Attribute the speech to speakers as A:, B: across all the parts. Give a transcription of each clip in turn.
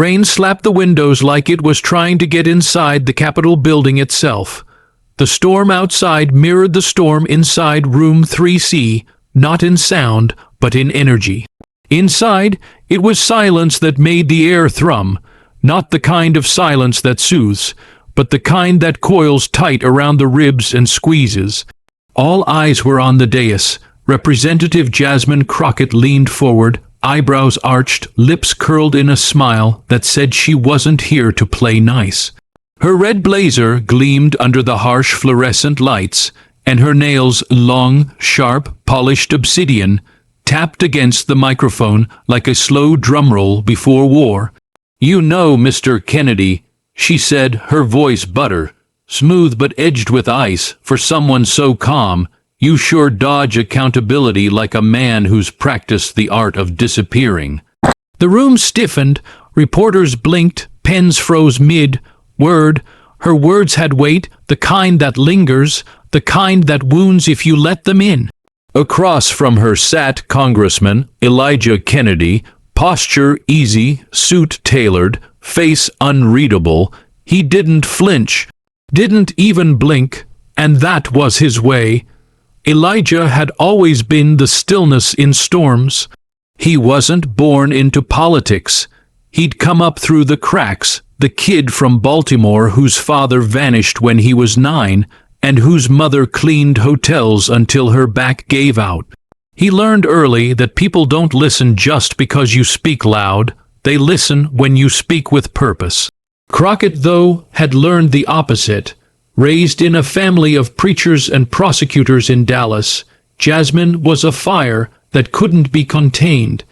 A: Rain slapped the windows like it was trying to get inside the Capitol building itself. The storm outside mirrored the storm inside room 3C, not in sound, but in energy. Inside, it was silence that made the air thrum, not the kind of silence that soothes, but the kind that coils tight around the ribs and squeezes. All eyes were on the dais. Representative Jasmine Crockett leaned forward, eyebrows arched, lips curled in a smile that said she wasn't here to play nice. Her red blazer gleamed under the harsh fluorescent lights, and her nails, long, sharp, polished obsidian, tapped against the microphone like a slow drumroll before war. "You know, Mr. Kennedy," she said, her voice butter, smooth but edged with ice, for someone so calm, "you sure dodge accountability like a man who's practiced the art of disappearing." The room stiffened, reporters blinked, pens froze mid-word. Her words had weight, the kind that lingers, the kind that wounds if you let them in. Across from her sat Congressman Elijah Kennedy, posture easy, suit tailored, face unreadable. He didn't flinch, didn't even blink, and that was his way. Elijah had always been the stillness in storms. He wasn't born into politics. He'd come up through the cracks, the kid from Baltimore whose father vanished when he was 9, and whose mother cleaned hotels until her back gave out. He learned early that people don't listen just because you speak loud, they listen when you speak with purpose. Crockett, though, had learned the opposite. Raised in a family of preachers and prosecutors in Dallas, Jasmine was a fire that couldn't be contained.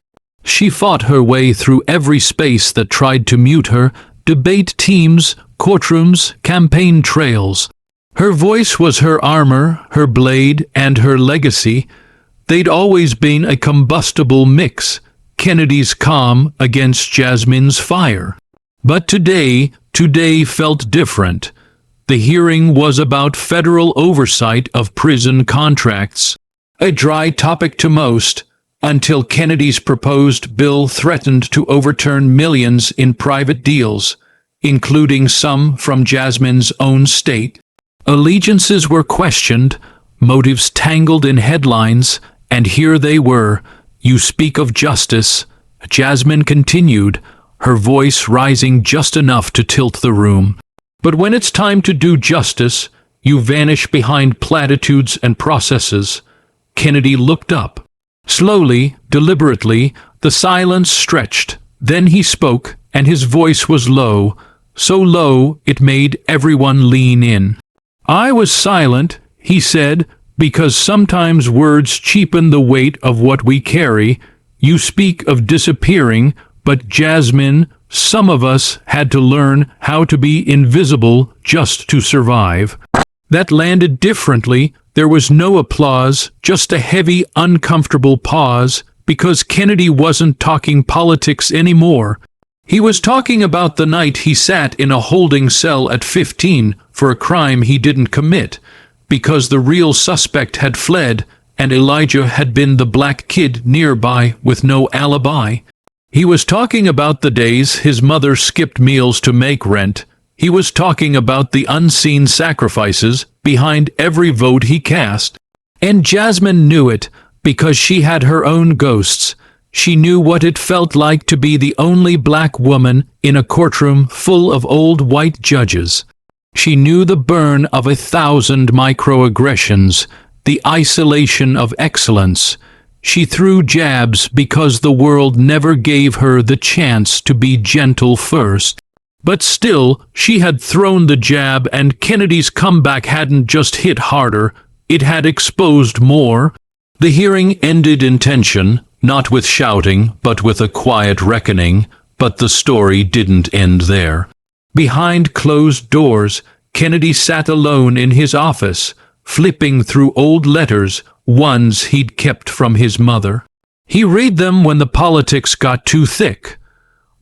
A: She fought her way through every space that tried to mute her, debate teams, courtrooms, campaign trails. Her voice was her armor, her blade, and her legacy. They'd always been a combustible mix, Kennedy's calm against Jasmine's fire. But today felt different. The hearing was about federal oversight of prison contracts, a dry topic to most, until Kennedy's proposed bill threatened to overturn millions in private deals, including some from Jasmine's own state. Allegiances were questioned, motives tangled in headlines, and here they were. "You speak of justice," Jasmine continued, her voice rising just enough to tilt the room. "But when it's time to do justice, you vanish behind platitudes and processes." Kennedy looked up. Slowly, deliberately, the silence stretched. Then he spoke, and his voice was low, so low it made everyone lean in. "I was silent," he said, "because sometimes words cheapen the weight of what we carry. You speak of disappearing, but Jasmine, some of us had to learn how to be invisible just to survive." That landed differently. There was no applause, just a heavy, uncomfortable pause, because Kennedy wasn't talking politics anymore. He was talking about the night he sat in a holding cell at 15 for a crime he didn't commit, because the real suspect had fled and Elijah had been the black kid nearby with no alibi. He was talking about the days his mother skipped meals to make rent. He was talking about the unseen sacrifices behind every vote he cast. And Jasmine knew it, because she had her own ghosts. She knew what it felt like to be the only black woman in a courtroom full of old white judges. She knew the burn of 1,000 microaggressions, the isolation of excellence. She threw jabs because the world never gave her the chance to be gentle first. But still, she had thrown the jab, and Kennedy's comeback hadn't just hit harder, it had exposed more. The hearing ended in tension, not with shouting, but with a quiet reckoning. But the story didn't end there. Behind closed doors, Kennedy sat alone in his office, flipping through old letters, ones he'd kept from his mother. He read them when the politics got too thick.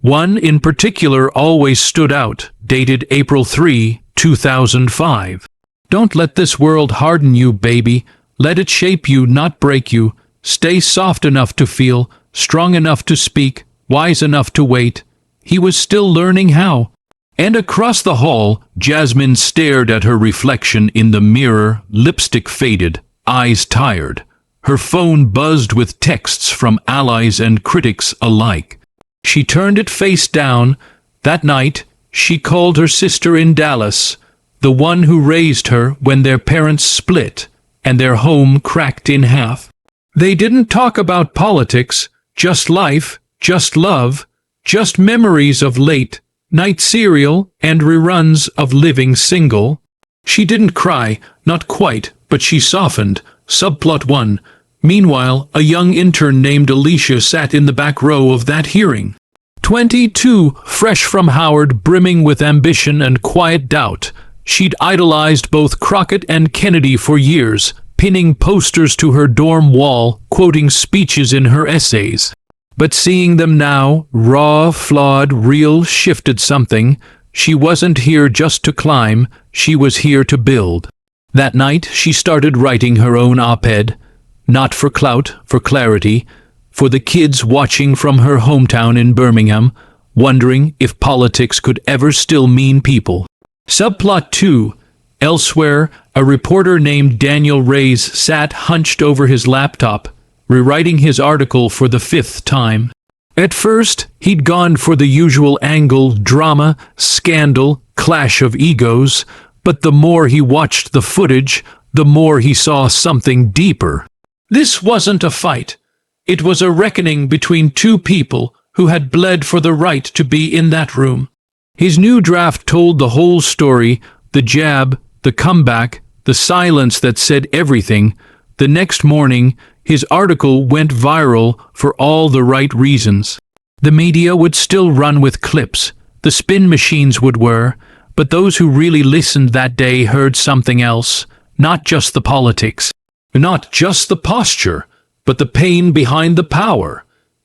A: One in particular always stood out, dated April 3, 2005. "Don't let this world harden you, baby. Let it shape you, not break you. Stay soft enough to feel, strong enough to speak, wise enough to wait. He was still learning how. And across the hall, Jasmine stared at her reflection in the mirror, lipstick faded, eyes tired. Her phone buzzed with texts from allies and critics alike. She turned it face down. That night, she called her sister in Dallas, the one who raised her when their parents split and their home cracked in half. They didn't talk about politics, just life, just love, just memories of late night cereal and reruns of Living Single. She didn't cry, not quite, but she softened. Subplot 1. Meanwhile, a young intern named Alicia sat in the back row of that hearing. 22, fresh from Howard, brimming with ambition and quiet doubt. She'd idolized both Crockett and Kennedy for years, pinning posters to her dorm wall, quoting speeches in her essays. But seeing them now, raw, flawed, real, shifted something. She wasn't here just to climb, she was here to build. That night, she started writing her own op-ed. Not for clout, for clarity, for the kids watching from her hometown in Birmingham, wondering if politics could ever still mean people. Subplot 2. Elsewhere, a reporter named Daniel Reyes sat hunched over his laptop, rewriting his article for the 5th time. At first, he'd gone for the usual angle, drama, scandal, clash of egos, but the more he watched the footage, the more he saw something deeper. This wasn't a fight. It was a reckoning between two people who had bled for the right to be in that room. His new draft told the whole story, the jab, the comeback, the silence that said everything. The next morning, his article went viral for all the right reasons. The media would still run with clips, the spin machines would whir, but those who really listened that day heard something else, not just the politics, not just the posture, but the pain behind the power.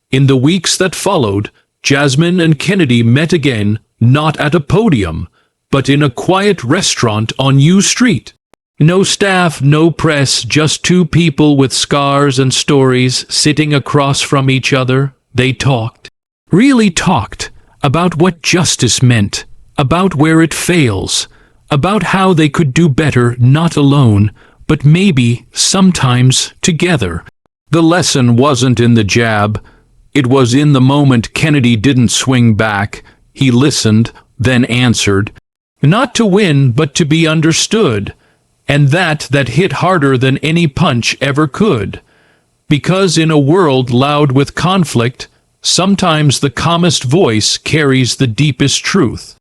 A: In the weeks that followed, Jasmine and Kennedy met again, not at a podium, but in a quiet restaurant on U Street. No staff, no press, just two people with scars and stories sitting across from each other. They talked. Really talked. About what justice meant. About where it fails. About how they could do better, not alone, but maybe, sometimes, together. The lesson wasn't in the jab. It was in the moment Kennedy didn't swing back. He listened, then answered. Not to win, but to be understood. And that hit harder than any punch ever could. Because in a world loud with conflict, sometimes the calmest voice carries the deepest truth.